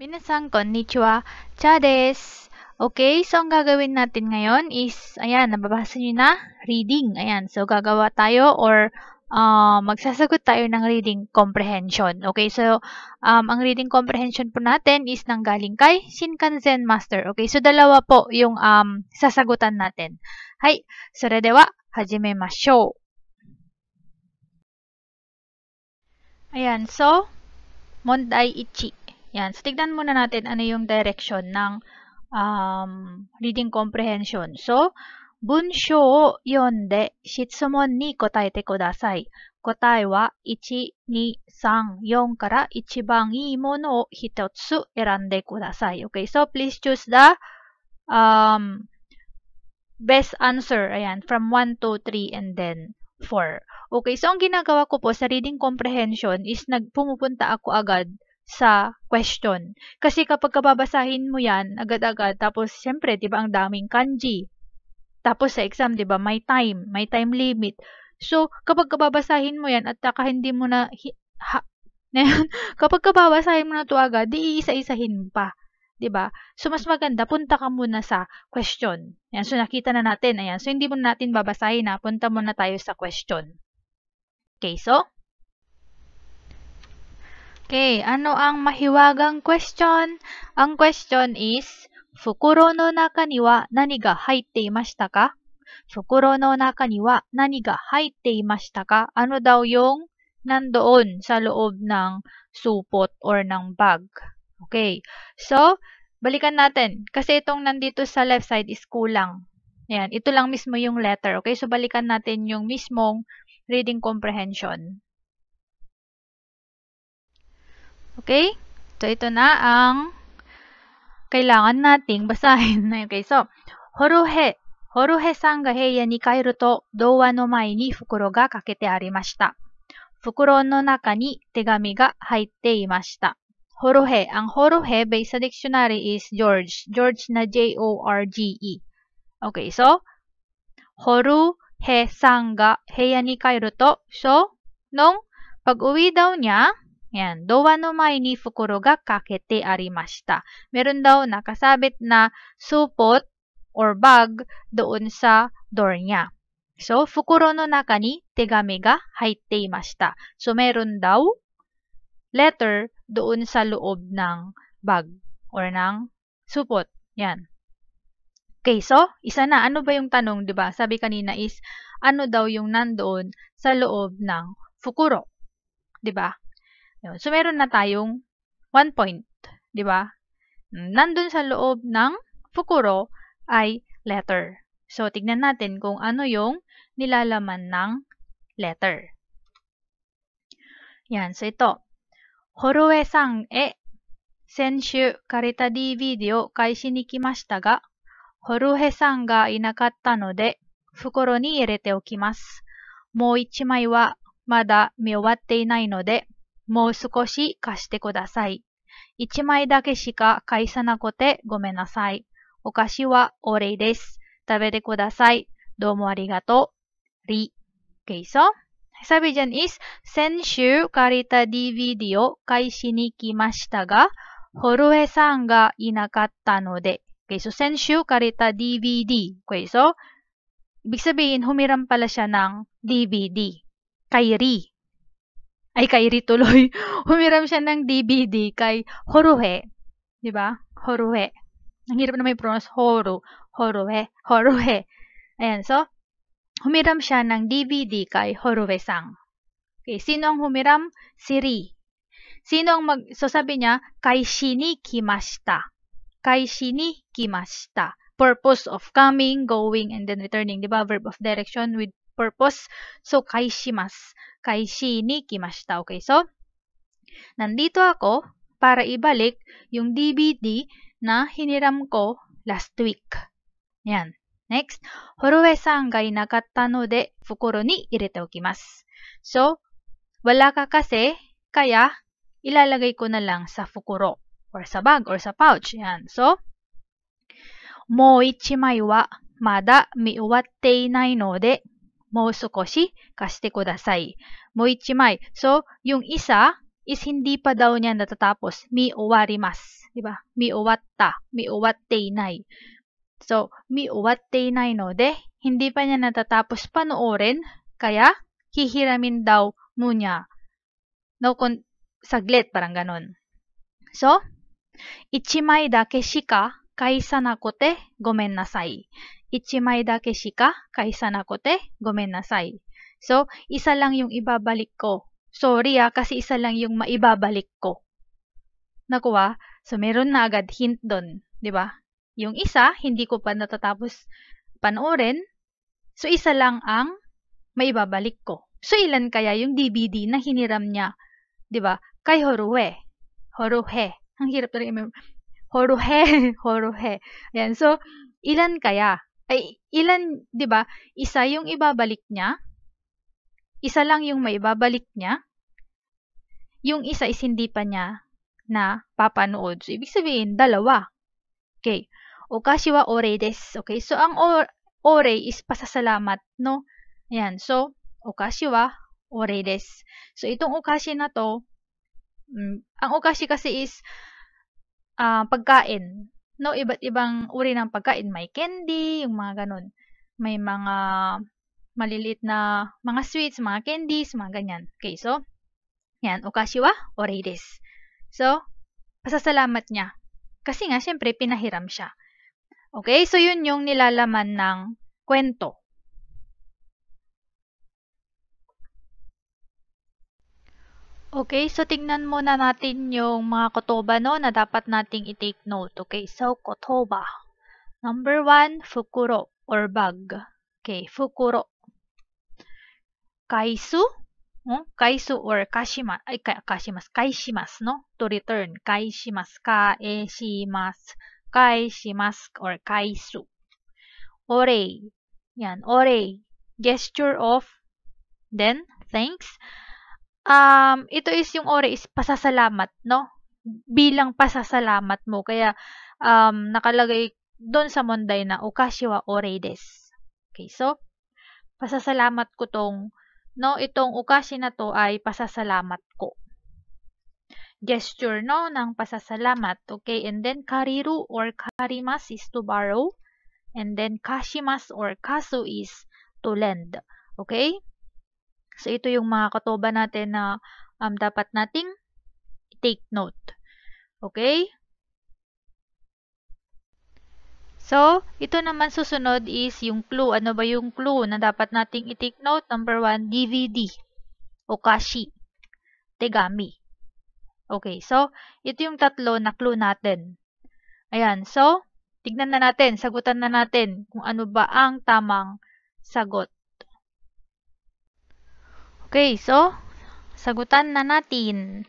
Minasan, konnichiwa. Cha desu. Okay, so ang gagawin natin ngayon is, ayan, nababasa nyo na, reading. Ayan, so gagawa tayo or magsasagot tayo ng reading comprehension. Okay, so ang reading comprehension po natin is nanggaling kay Shinkansen Master. Okay, so dalawa po yung sasagutan natin. Hai, soredewa, hajimemashou. Ayan, so, mondai 1. Yan. So, tignan muna natin ano yung direction ng reading comprehension. So, bunsho o yonde shitsumon ni kotaete kudasai. Kotae wa 1, 2, 3, 4 kara ichibang ii mono o hitotsu erande kudasai. Okay, so please choose the best answer. Ayan, from 1 to 3 and then 4. Okay, so ang ginagawa ko po sa reading comprehension is pumupunta ako agad sa question. Kasi kapag kababasahin mo yan, agad-agad, tapos syempre, di ba, ang daming kanji. Tapos sa exam, di ba, may time limit. So, kapag kababasahin mo yan, at hindi mo na, kapag kababasahin mo na to agad, di iisa-isahin pa. Di ba? So, mas maganda, punta ka muna sa question. Ayan, so nakita na natin, ayan. So, hindi mo natin babasahin na, punta muna tayo sa question. Okay, so, okay, ano ang mahiwagang question? Ang question is, Fukuro no naka ni wa nani ga haitte imashita ka? Fukuro no naka ni wa nani ga haitte imashita ka? Ano daw yung nandoon sa loob ng supot or ng bag? Okay, so, balikan natin. Kasi itong nandito sa left side is kulang. Ayan, ito lang mismo yung letter. Okay, so balikan natin yung mismong reading comprehension. Okay? So, ito na ang kailangan nating basahin. Okay, so, Horuhe. Horuhe-san ga heiya ni kairu to, douwa no mae ni fukuro ga kakete arimashita. Fukuro no naka ni tegami ga haitte imashita. Horuhe. Ang Horuhe, based sa dictionary, is George. George na J-O-R-G-E. Okay, so, Horuhe-san ga heiya ni kairu to. So, nung pag-uwi daw niya, yan, douwa no mae ni fukuro ga kakete arimashita. Meron daw nakasabit na supot or bag doon sa door niya. So, fukuro no naka ni tegami ga haitte imashita. So, meron daw letter doon sa loob ng bag or ng supot. Yan. Okay, so, isa na. Ano ba yung tanong, di ba? Sabi kanina is, ano daw yung nandoon sa loob ng fukuro? Di ba? So, meron na tayong 1 point. Di ba? Nandun sa loob ng fukuro ay letter. So, tignan natin kung ano yung nilalaman ng letter. Yan. So, ito. Horue-san e senshu karita DVDを返しに来ましたが、Horue-sanがいなかったので、袋に入れておきます。もう1枚はまだ見終わっていないので、もう少し貸してください。1枚だけしか返さなくてごめんなさい。お菓子はお礼です。食べてください。どうもありがとう。Ri. Okay, so, sabi dyan is, Senshu karita DVDを返しに来ましたが、Horue-sanがいなかったので。Okay, so, Senshu karita DVD. Okay, so, ibig sabihin, humiram pala siya ng DVD. Kay Ri. Ay, kay Ri tuloy. Humiram siya ng DVD kay Horue. Diba? Horue. Ang hirap na may pronounce. Horue. Ayan, so, humiram siya ng DVD kay Horue-san. Okay, sino ang humiram? Si Ri. Sino ang so sabi niya, kaishi ni kimashita. Kaishi ni kimashita. Purpose of coming, going, and then returning. Diba? Verb of direction with purpose. So, kaishimasu. Kaishi ni kimashita. Okay, so, nandito ako para ibalik yung DVD na hiniram ko last week. Yan. Next. Horue-san ga inakatta no de fukuro ni irete okimasu. So, wala ka kasi, kaya ilalagay ko na lang sa fukuro or sa bag or sa pouch. Yan. So, mo 1枚はまだ見終わっていないので、もう少し貸してください。もう1枚. So, yung isa, is hindi pa daw niya natatapos. Mi owarimasu. Diba? Mi owatta. Mi owatte inai. So, mi owatte inai no de, hindi pa niya natatapos panoorin, kaya hihiramin daw muna. No, saglit, parang ganon. So, ichimai dake shika kaisanakote gomen nasai. Ichimai dake shika kaisanakote gomen nasai. So, isa lang yung ibabalik ko. Sorry kasi isa lang yung maibabalik ko. Nakuha? So, meron na agad hint doon. Diba? Yung isa, hindi ko pa natatapos panoorin. So, isa lang ang maibabalik ko. So, ilan kaya yung DVD na hiniram niya? Diba? Kay Horuhe. Horuhe. Ang hirap na rin. Horuhe. Horuhe. Ayan. So, ilan kaya? Ay, ilan, diba? Isa yung ibabalik niya. Isa lang yung maibabalik niya. Yung isa is hindi pa niya na papanood. So, ibig sabihin, dalawa. Okay. Okashi wa ore desu. Okay. So, ang ore is pasasalamat, no? Ayan. So, okashi wa ore desu. So, itong okashi na to, ang okashi kasi is pagkain. No? Iba't ibang uri ng pagkain. May candy, yung mga ganun. May mga maliliit na mga sweets, mga candies, mga ganyan. Okay, so, yan. Okashi wa ore desu. So, pasasalamat niya. Kasi nga, syempre, pinahiram siya. Okay, so yun yung nilalaman ng kwento. Okay, so tingnan muna natin yung mga kotoba, no, na dapat nating i-take note. Okay, so kotoba. Number 1, fukuro or bag. Okay, fukuro. Kaisu, no? Kaisu or kaishimasu, no? To return. Kaishimasu, kaishimasu or kaisu. Ore. Yan, ore. Gesture of, then, thanks. Ito is yung ore is pasasalamat, no? Bilang pasasalamat mo. Kaya, nakalagay doon sa monday na okashi wa ore desu. Okay, so, pasasalamat ko tong, no? Itong okashi na to ay pasasalamat ko. Gesture, no? Ng pasasalamat. Okay, and then kariru or karimasu is to borrow. And then kashimasu or kasu is to lend. Okay? So, ito yung mga kotoba natin na dapat nating take note. Okay? So, ito naman susunod is yung clue. Ano ba yung clue na dapat nating i-take note? Number 1, DVD. Okashi. Tegami. Okay, so, ito yung tatlo na clue natin. Ayan, so, tignan na natin, sagutan na natin kung ano ba ang tamang sagot. Okay, so, sagutan na natin.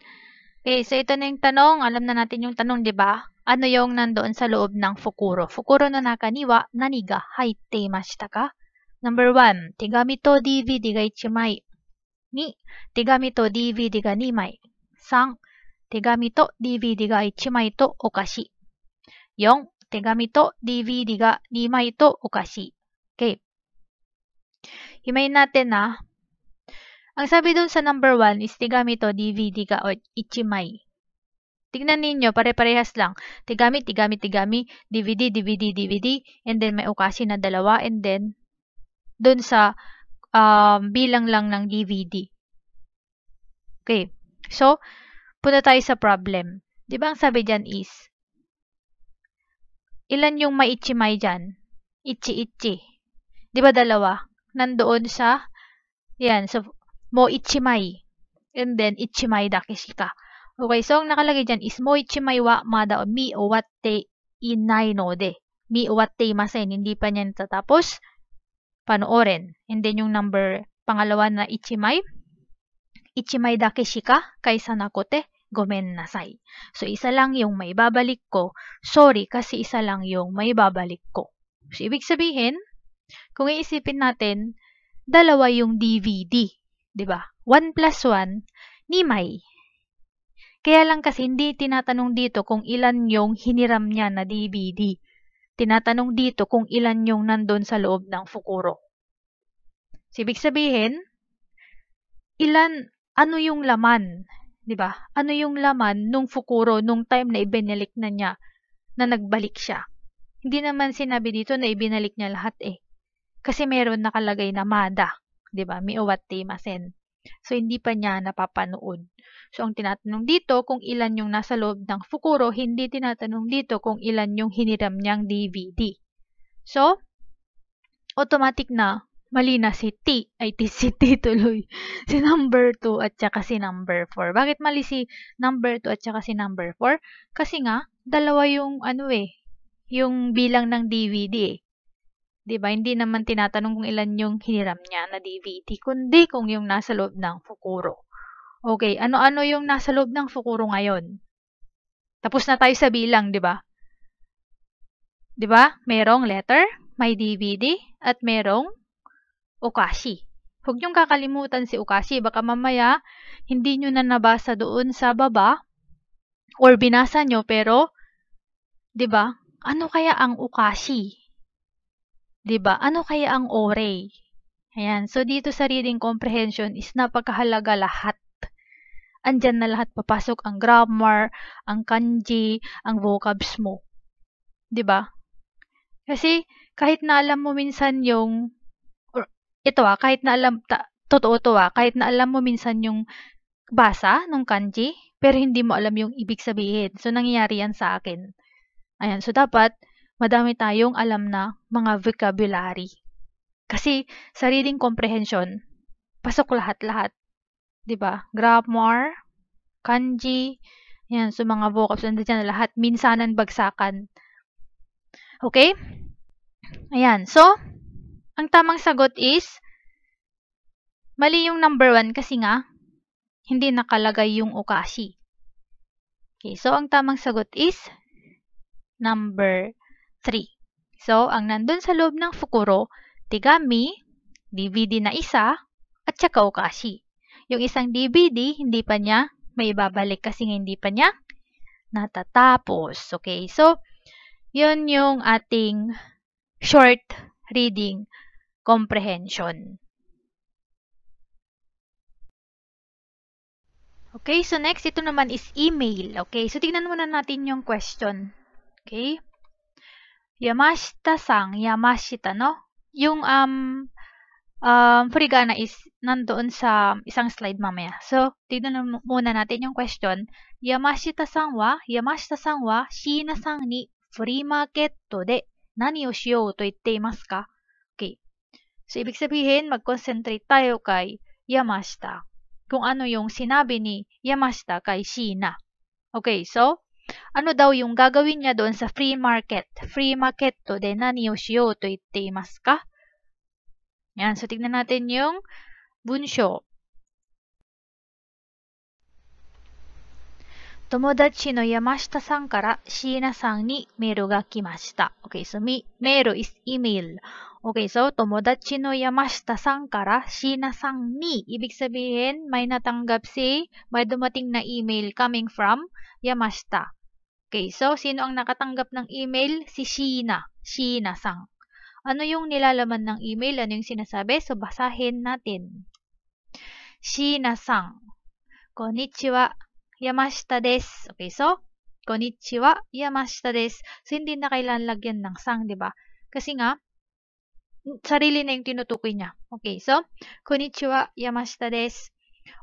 Okay, so ito na yung tanong. Alam na natin yung tanong, di ba? Ano yung nandoon sa loob ng fukuro? Fukuro no naka ni wa nani ga haitte imashita ka? Number 1, tegami to DVD ga 1枚. 2, tegami to DVD ga 2枚. 3, tegami to DVD ga 1枚とお菓子。4, tegami to DVD ga 2枚とお菓子。Okay. Himayin natin na. Ang sabi dun sa number 1 is tegami to DVD ga 1枚. Tignan ninyo, pare-parehas lang. Tegami, tegami, tegami, DVD, DVD, DVD, and then may okashi na dalawa, and then dun sa bilang lang ng DVD. Okay. So, punta tayo sa problem. Di ba ang sabi dyan is, ilan yung maichimay dyan? Ichi-ichi. Di ba dalawa? Nandoon sa, yan, so, mo ichimay. And then, ichimay dake shika. Okay, so, ang nakalagay dyan is, mo ichimay wa mada mi owatte inai no de. Mi owatte imasen. Hindi pa niya natatapos panoorin. And then, yung number, pangalawa na ichimay. Ichimay dake shika kaisa nakote gomen nasai. So, isa lang yung maibabalik ko. Sorry, kasi isa lang yung maibabalik ko. So, ibig sabihin, kung iisipin natin, dalawa yung DVD. Diba? 1 plus 1, nimay. Kaya lang kasi hindi tinatanong dito kung ilan yung hiniram niya na DVD. Tinatanong dito kung ilan yung nandun sa loob ng fukuro. So, ibig sabihin, ano yung laman 'Di ba? Ano yung laman nung Fukuro nung time na ibinalik na niya na nagbalik siya? Hindi naman sinabi dito na ibinalik niya lahat eh. Kasi meron nakalagay na Mada, 'di ba? Miuwatteimasen. So hindi pa niya napapanood. So ang tinatanong dito kung ilan yung nasa loob ng Fukuro, hindi tinatanong dito kung ilan yung hiniram niyang DVD. So automatic na mali na si T, si T tuloy. Si number 2 at saka si number 4. Bakit mali si number 2 at saka si number 4? Kasi nga, dalawa yung yung bilang ng DVD eh. 'Di ba? Hindi naman tinatanong kung ilan yung hiniram niya na DVD, kundi kung yung nasa loob ng Fukuro. Okay, ano-ano yung nasa loob ng Fukuro ngayon? Tapos na tayo sa bilang, 'di ba? 'Di ba? Merong letter, may DVD, at merong Okashi. Huwag niyong kakalimutan si Okashi. Baka mamaya, hindi nyo na nabasa doon sa baba or binasa nyo pero, di ba, ano kaya ang Okashi? Di ba? Ano kaya ang Orei? Ayan. So, dito sa reading comprehension is napakahalaga lahat. Andyan na lahat papasok ang grammar, ang kanji, ang vocabs mo. Di ba? Kasi, kahit na alam mo minsan yung kahit na alam, totoo to kahit na alam mo minsan yung basa ng kanji, pero hindi mo alam yung ibig sabihin. So, nangyayari yan sa akin. Ayan, so dapat, madami tayong alam na mga vocabulary. Kasi, sa reading comprehension, pasok lahat-lahat. Diba? Grammar, kanji, yan, so mga vocabs, nandiyan na lahat, minsanan, bagsakan. Okay? Ayan, so, ang tamang sagot is, mali yung number 1 kasi nga, hindi nakalagay yung Okashi. Okay, so ang tamang sagot is, number 3. So, ang nandun sa loob ng Fukuro, Tigami, DVD na isa, at saka Okashi. Yung isang DVD, hindi pa niya may ibabalik kasi hindi pa niya natatapos. Okay, so, yun yung ating short reading comprehension. Okay, so next, ito naman is email. Okay, so tignan muna natin yung question. Okay? Yamashita-san, Yamashita, no? Yung furigana is nandoon sa isang slide mamaya. So, tignan muna natin yung question. Yamashita-san wa Shiina-san ni free market de nani o shiyou to itteimasu ka? Okay. So, ibig sabihin, mag-concentrate tayo kay Yamashita. Kung ano yung sinabi ni Yamashita kay Shiina. Okay, so, ano daw yung gagawin niya doon sa free market? Free market to de nani o shiyou to itteimasu ka? Yan, so tignan natin yung bunsho. Tomodachi no Yamashita-san kara Shiina-san ni meiru ga kimashita. Okay, so meiru is email. Okay, so Tomodachi no Yamashita-san kara Shiina-san ni. Ibig sabihin, may dumating na email coming from Yamashita. Okay, so sino ang nakatanggap ng email? Si Shiina. Shiina-san. Ano yung nilalaman ng email? Ano yung sinasabi? So, basahin natin. Shiina-san. Konnichiwa, Yamashita desu. Okay, so, konnichiwa, Yamashita desu. So, hindi na kailangan lagyan ng sang, di ba? Kasi nga, sarili na yung tinutukoy niya. Okay, so, konnichiwa, Yamashita desu.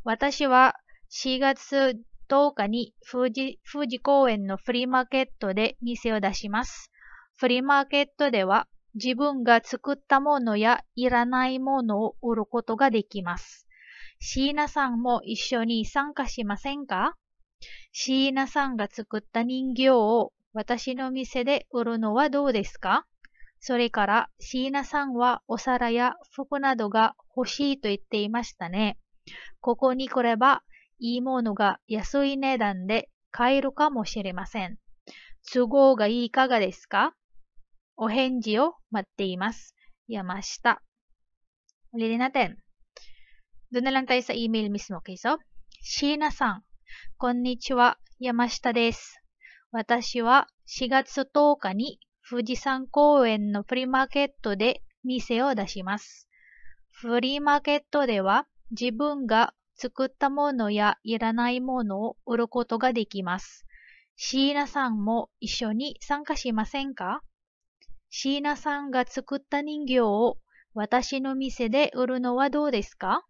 Watashi wa 4月10日に富士公園のフリーマーケットで店を出します。フリーマーケットでは自分が作ったものやいらないものを売ることができます。シーナさんも一緒に参加しませんか？シーナさんが作った人形を私の店で売るのはどうですか？それからシーナさんはお皿や服などが欲しいと言っていましたね。ここに来ればいいものが安い値段で買えるかもしれません。都合がいかがですか？お返事を待っています。Yamashita. Ulitin natin. Doon na lang tayo sa email mismo. Okay, so, Shiina-san. Konnichiwa, Yamashita desu. Watashi wa 4月10日に富士山公園のフリーマーケットで店を出します。フリーマーケットでは自分が作ったものやいらないものを売ることができます。椎名さんも一緒に参加しませんか？椎名さんが作った人形を私の店で売るのはどうですか？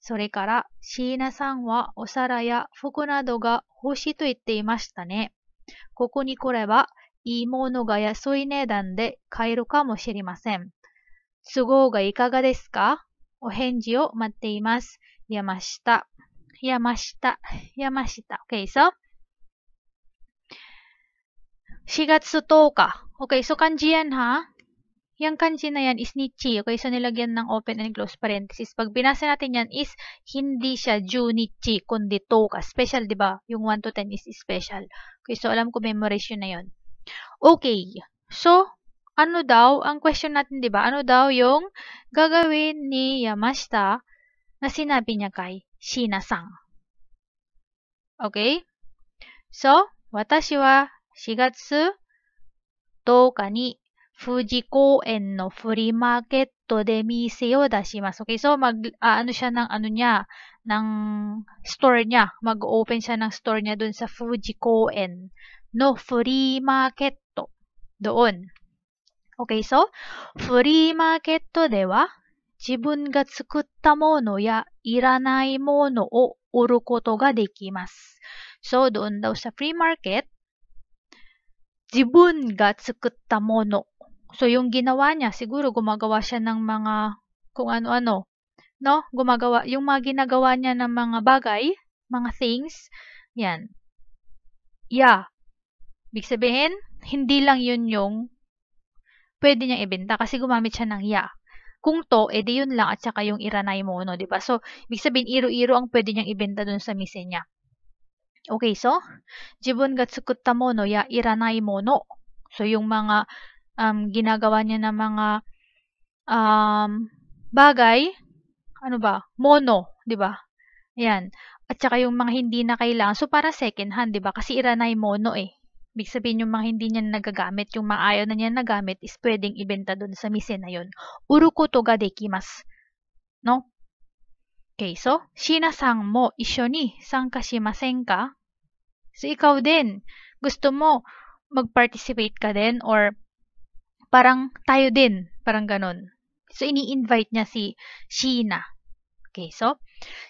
それから、椎名さんはお皿や服などが欲しいと言っていましたね。ここに来れば、いいものが安い値段で買えるかもしれません。都合がいかがですか？お返事を待っています。山下。山下。山下。Okay, so, 4月10日. Okay, so kanji yan ha? Yung kanji na yan is nichi. Okay, so nilagyan ng open and close parenthesis. Pag binasa natin yan is hindi siya junichi, kundi toka. Special, di ba? Yung 1 to 10 is special. Okay, so alam ko memorization na yun. Okay, so, ano daw, ang question natin, di ba? Ano daw yung gagawin ni Yamashita na sinabi niya kay Shina-san? Okay? So, 私は4月10日に富士公園のフリーマーケットで店を出します。Okay, so ano siya ng ano niya, ng store niya. Mag-open siya ng store niya dun sa Fuji Koen no free market doon. Okay, so フリーマーケットでは自分が作ったものやいらないものを売ることができます。So, doon daw sa free market, 自分が作ったもの. So, yung ginawa niya, siguro gumagawa siya ng mga kung ano-ano. No? Gumagawa, yung mga ginagawa niya ng mga bagay, mga things, yan. Yeah. Ibig sabihin, hindi lang yun yung pwede niyang ibenta kasi gumamit siya ng ya. Kung to, edi yun lang at saka yung iranay mono, di ba? So, ibig sabihin, iro-iro ang pwede niyang ibenta dun sa mise niya. Okay, so, 自分が作ったものやいらないもの. So, yung mga ginagawa niya na mga bagay, ano ba? Mono, di ba? Ayan. At saka yung mga hindi na kailangan. So, para second hand, di ba? Kasi iranay mono eh. Ibig sabihin yung mga hindi niya nagagamit, yung mga ayaw na niya nagamit is pwedeng ibenta dun sa mise na yun. Urukoto ga dekimasu. No? Okay, so, Shina-san mo isyo ni sanka shimasen ka? So, ikaw din. Gusto mo mag-participate ka din or parang tayo din. Parang ganun. So, ini-invite niya si Shina. Okay, so,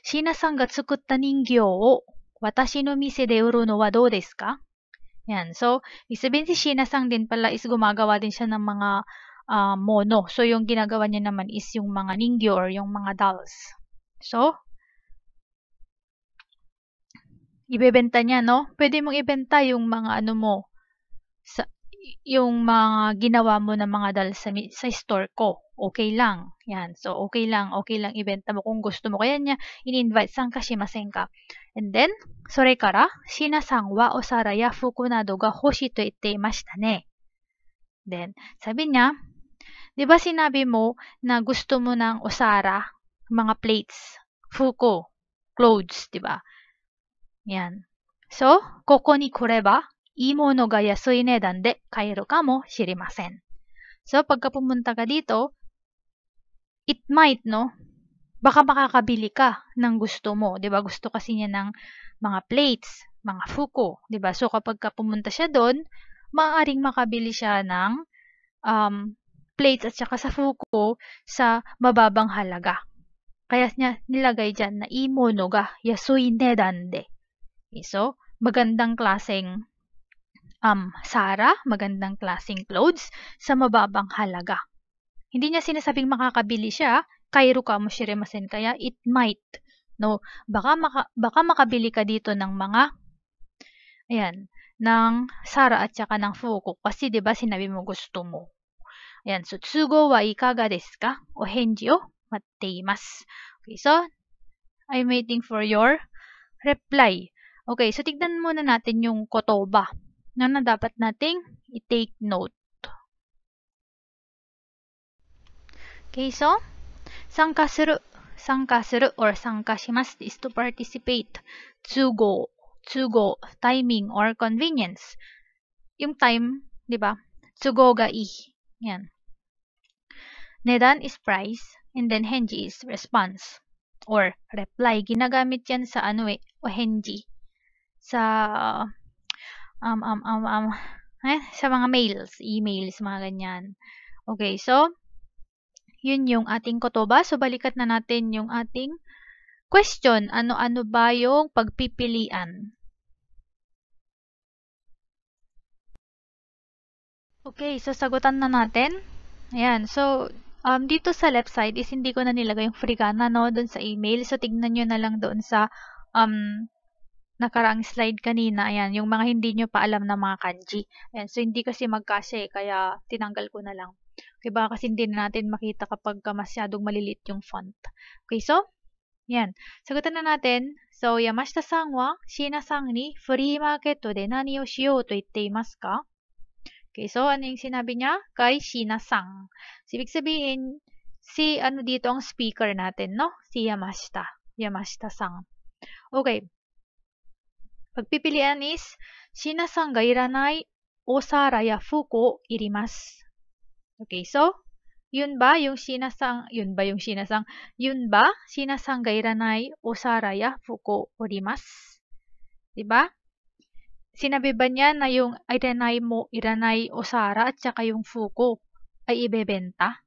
Shina-san ga tsukutta ningyō o watashi no mise de uru no wa dou desu ka? Yan. So, ibig sabihin si Shina-san din pala is gumagawa din siya ng mga mono. So, yung ginagawa niya naman is yung mga ningyo or yung mga dolls. So, ibebenta niya, no? Pwede mong ibenta yung mga ano mo, yung mga ginawa mo na mga dolls sa store ko. Okay lang. Yan. So, okay lang ibenta mo kung gusto mo. Kaya niya, in-invite, sanka shimasen ka? And then, それから、シナさんはお皿や服などが欲しいと言っていましたね。Then, sabi niya, di ba sinabi mo na gusto mo ng osara, mga plates, fuko, clothes, di ba? Yan. So, ここに来れば、いいものが安い値段で買えるかもしれません。So, pagka pumunta ka dito, it might, no? Baka makakabili ka ng gusto mo. Diba? Gusto kasi niya ng mga plates, mga fuko. Diba? So, kapag pumunta siya doon, maaaring makabili siya ng plates at saka sa fuko sa mababang halaga. Kaya niya nilagay dyan na imono ga yasui nedan de. So, magandang klaseng sara, magandang klaseng clothes sa mababang halaga. Hindi niya sinasabing makakabili siya, kairu ka mo shiremasen, kaya it might. No, baka makabili ka dito ng mga ng sara at saka ng fuko kasi 'di ba sinabi mo gusto mo. Ayan, so tsugo wa ikaga desu ka? O henji o matte imasu. Okay, so I'm waiting for your reply. Okay, so tignan muna natin yung kotoba na dapat nating i-take note. Okay, so, 参加する or 参加します is to participate. Tsugo, timing or convenience. Yung time, di ba? Tsugo ga i. Yan. Nedan is price, and then henji is response. or reply. Ginagamit yan sa ohenji. Sa sa mga mails, emails, mga ganyan. Okay, so yun yung ating kotoba. So balikat na natin yung ating question. Ano-ano ba yung pagpipilian? Okay, so sagutan na natin. Ayan, so dito sa left side is hindi ko na nilagay yung furigana, no, doon sa email. So tignan nyo na lang doon sa nakaraang slide kanina. Ayan, yung mga hindi nyo pa alam na mga kanji. Ayan, so hindi kasi magkasya kaya tinanggal ko na lang. Okay, baka kasi hindi na natin makita kapag masyadong malilit yung font. Okay, so yan. Sagutan na natin. So, Yamashita-san wa Shina-san ni free market de nani o shiyou to itte imasu ka? Okay, so ano yung sinabi niya? Kay Shina-san. So, ibig sabihin, si dito ang speaker natin, no? Si Yamashita. Yamashita-san. Okay. Pagpipilian is, Shina-san ga iranai osara ya fuku o irimasu. Okay, so, yun ba yung Shina-san ga iranai osara ya fuku o irimasu? Diba? Sinabi ba niya na yung iranai osara at saka yung fuku ay ibebenta?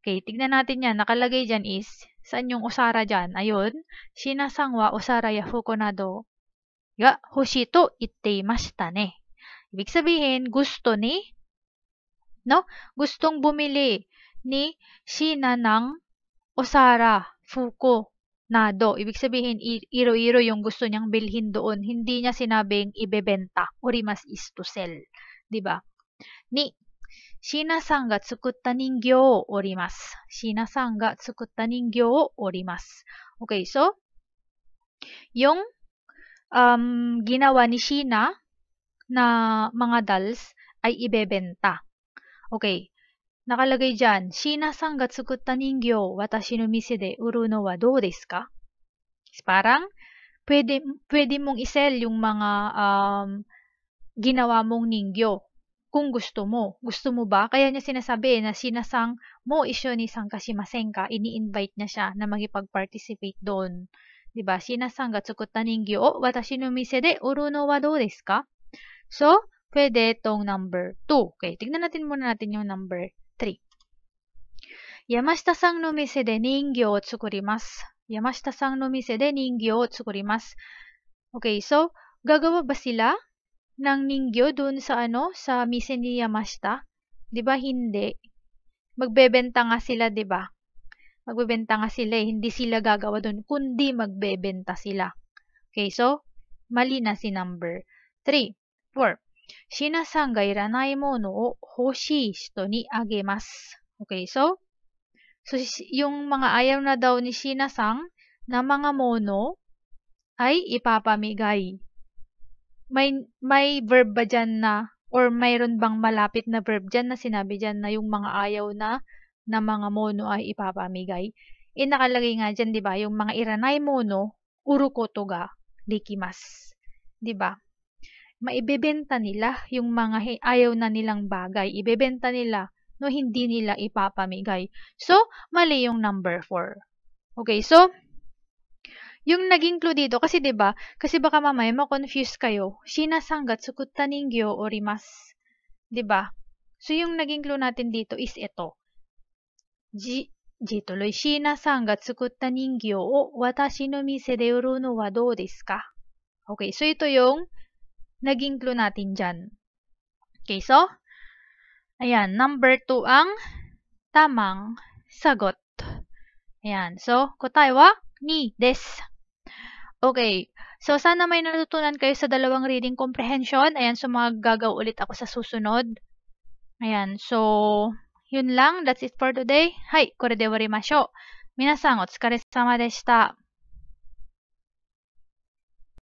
Okay, tignan natin yan. Nakalagay dyan is, saan yung osara dyan? Ayun, Shina-san wa osara ya fuku nado ga hoshi to itte imashita ne. Ibig sabihin, gustong bumili ni Shina ng osara, fuku, nado. Ibig sabihin, iro-iro yung gusto niyang bilhin doon. Hindi niya sinabing ibebenta. Orimas is to sell. Diba? Ni, Shina-san ga tsukutta ningyou o orimasu. Shina-san ga tsukutta ningyou o orimasu. Okay, so, yung ginawa ni Shina na mga dolls ay ibebenta. Okay, nakalagay dyan, Shina-san ga tsukutta ningyou watashi no mise de uru no wa dou desu ka? Parang, pwede mong isell yung mga ginawa mong ningyo kung gusto mo. Gusto mo ba? Kaya niya sinasabi na Shina-san mo isyo ni sankashimasen ka, ini-invite niya siya na magipag-participate doon. Diba? Shina-san ga tsukutta ningyo watashi no mise de uru no wa dou desu ka? So, pwede itong number 2. Okay, tignan muna natin yung number 3. Yamashita-san no mise de ningyou o tsukurimasu. Yamashita-san no mise de ningyou o tsukurimasu. Okay, so, gagawa ba sila ng ningyo dun sa sa mise ni Yamashita? Diba hindi? Magbebenta nga sila, diba? Magbebenta nga sila hindi sila gagawa dun, kundi magbebenta sila. Okay, so, mali na si number 3. 4. Shina-san ga iranai mono o hoshii hito ni agemasu. Okay, so yung mga ayaw na daw ni Shina-san na mga mono ay ipapamigay. May verb ba dyan na, or mayroon bang malapit na verb dyan na sinabi dyan na yung mga ayaw na mga mono ay ipapamigay? Nakalagay nga dyan, di ba? Yung mga iranai mono, urukoto ga dekimasu. Di ba? Maibebenta nila yung mga ayaw na nilang bagay. Ibebenta nila, no, hindi nila ipapamigay. So, mali yung number 4. Okay, so, yung naging clue dito, kasi diba, kasi baka mamaya ma-confuse kayo, Shina-san ga tsukutta ningyou o orimasu. Diba? So, yung naging clue natin dito is ito. Tuloy, Shina-san ga tsukutta ningyou o watashi no mise de uru no wa dou desu ka? Okay, so ito yung naging clue natin dyan. Okay, so, ayan, number 2 ang tamang sagot. Ayan, so, kotae wa ni desu. Okay, so sana may natutunan kayo sa dalawang reading comprehension. Ayan, so maggagaw ulit ako sa susunod. Ayan, so, yun lang. That's it for today. Hai, kore de owarimashou. Minasan, otsukaresama deshita.